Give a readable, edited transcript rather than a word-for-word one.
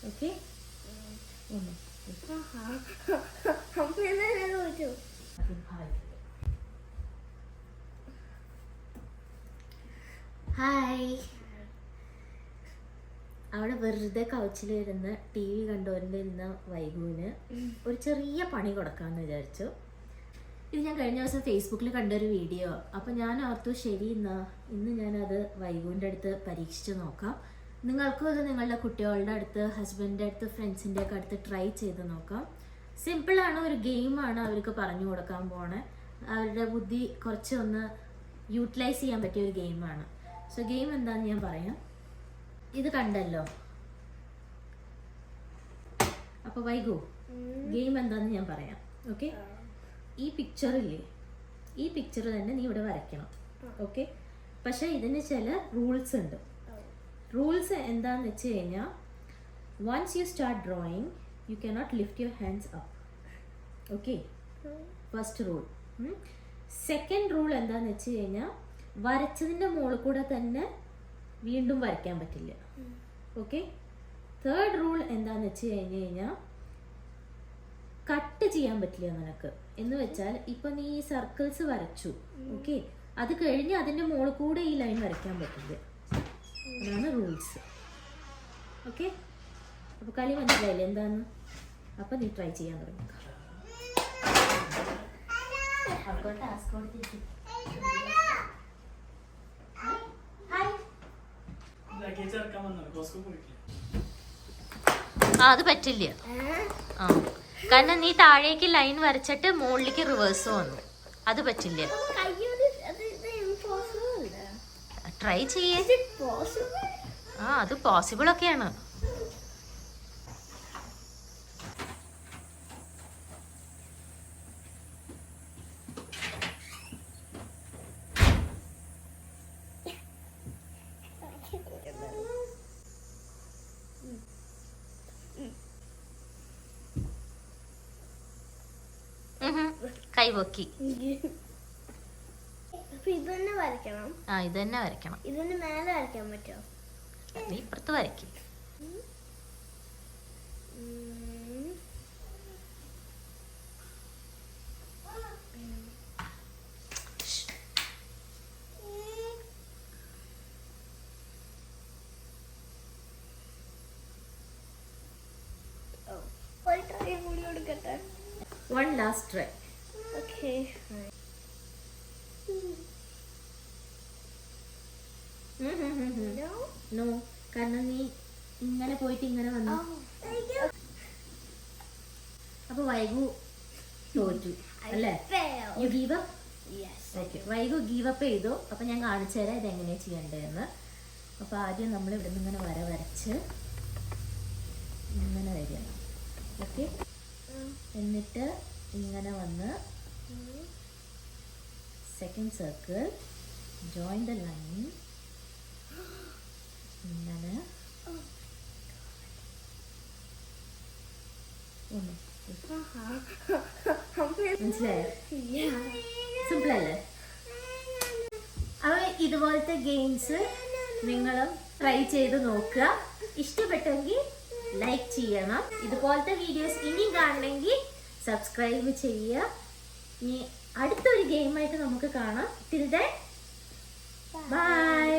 Okay? Hi. അവിടെ വെറുതെ കൗച്ചിലിരുന്ന് T V കണ്ടുകൊണ്ടിരുന്ന വൈകുവിന് ഒരു ചെറിയ പണി കൊടുക്കാമെന്ന് വിചാരിച്ചു. ഇത് ഞാൻ കഴിഞ്ഞ ദിവസം ഫേസ്ബുക്കിൽ കണ്ടൊരു വീഡിയോ. അപ്പം ഞാൻ ഓർത്തു ശരി ഇന്ന് ഞാനത് വൈകുവിൻ്റെ അടുത്ത് പരീക്ഷിച്ച് നോക്കാം. നിങ്ങൾക്കും അത് നിങ്ങളുടെ കുട്ടികളുടെ അടുത്ത്, ഹസ്ബൻഡിൻ്റെ അടുത്ത്, ഫ്രണ്ട്സിൻ്റെ ഒക്കെ അടുത്ത് ട്രൈ ചെയ്ത് നോക്കാം. സിമ്പിളാണ്, ഒരു ഗെയിമാണ് അവർക്ക് പറഞ്ഞു കൊടുക്കാൻ പോണേ. അവരുടെ ബുദ്ധി കുറച്ചൊന്ന് യൂട്ടിലൈസ് ചെയ്യാൻ പറ്റിയ ഒരു ഗെയിമാണ്. സോ ഗെയിം എന്താണെന്ന് ഞാൻ പറയാം. ഇത് കണ്ടല്ലോ. അപ്പോൾ വൈകു, ഗെയിം എന്താണെന്ന് ഞാൻ പറയാം. ഓക്കെ? ഈ പിക്ചറില്ലേ, ഈ പിക്ചർ തന്നെ നീ ഇവിടെ വരയ്ക്കണം. ഓക്കെ? പക്ഷെ ഇതിന് ചില റൂൾസ് ഉണ്ട്. റൂൾസ് എന്താന്ന് വെച്ച് കഴിഞ്ഞാൽ, once you start drawing you cannot lift your hands up. Okay? First rule. Second rule എന്താന്ന് വെച്ച് കഴിഞ്ഞാൽ, വരച്ചതിൻ്റെ മുകളിൽ കൂടെ തന്നെ വീണ്ടും വരയ്ക്കാൻ പറ്റില്ല. ഓക്കെ? തേർഡ് റൂൾ എന്താന്ന് വെച്ച് കഴിഞ്ഞാൽ, കട്ട് ചെയ്യാൻ പറ്റില്ല നിനക്ക്. എന്ന് വെച്ചാൽ ഇപ്പം നീ ഈ സർക്കിൾസ് വരച്ചു, ഓക്കെ, അത് കഴിഞ്ഞ് അതിൻ്റെ മുകളിൽ കൂടെ ഈ ലൈൻ വരയ്ക്കാൻ പറ്റില്ല. അതാണ് റൂൾസ്. ഓക്കെ? അപ്പോൾ കളി മനസ്സിലായില്ലേ എന്താന്ന്? അപ്പം നീ ട്രൈ ചെയ്യാൻ തുടങ്ങി. അത് പറ്റില്ല. കാരണം നീ താഴേക്ക് ലൈൻ വരച്ചിട്ട് മുകളിലേക്ക് റിവേഴ്സ് വന്നു. അത് പറ്റില്ല. ട്രൈ ചെയ്യേ. അത് പോസിബിൾ ഒക്കെയാണ്. കൈവക്കി. ഇതന്നെ വരയ്ക്കണം. ഇതന്നെ വരയ്ക്കണം. ഇതിന് മേലെ വരയ്ക്കാൻ പറ്റുമോ? നീ ഇപ്പുറത്ത് വരയ്ക്കും. ഒരു ട്രൈ കൂടി കൊടുക്കട്ടെ. One last try. Okay. No, കാരണം നീ ഇങ്ങനെ പോയിട്ട് ഇങ്ങനെ വന്നു. അപ്പൊ വൈകു തോറ്റു അല്ലേ? You give up? Okay, Vaiku give up ചെയ്തു. അപ്പൊ ഞാൻ കാണിച്ചു തരാം ഇതെങ്ങനെയാണ് ചെയ്യേണ്ടതെന്ന്. അപ്പൊ ആദ്യം നമ്മൾ ഇവിടെ നിന്ന് ഇങ്ങനെ വരച്ച് ഇങ്ങനെ വരിക. ഓക്കെ? എന്നിട്ട് ഇങ്ങനെ വന്ന് second circle, join the line, ഇങ്ങനെ മനസ്സിലായോ? സിമ്പിൾ അല്ലേ? അപ്പോൾ ഇതുപോലത്തെ ഗെയിംസ് നിങ്ങളും ട്രൈ ചെയ്ത് നോക്കുക. ഇഷ്ടപ്പെട്ടെങ്കിൽ ലൈക്ക് ചെയ്യണം. ഇതുപോലത്തെ വീഡിയോസ് ഇനിയും കാണണമെങ്കിൽ സബ്സ്ക്രൈബ് ചെയ്യുക. ഇനി അടുത്തൊരു ഗെയിമായിട്ട് നമുക്ക് കാണാം. Till then bye.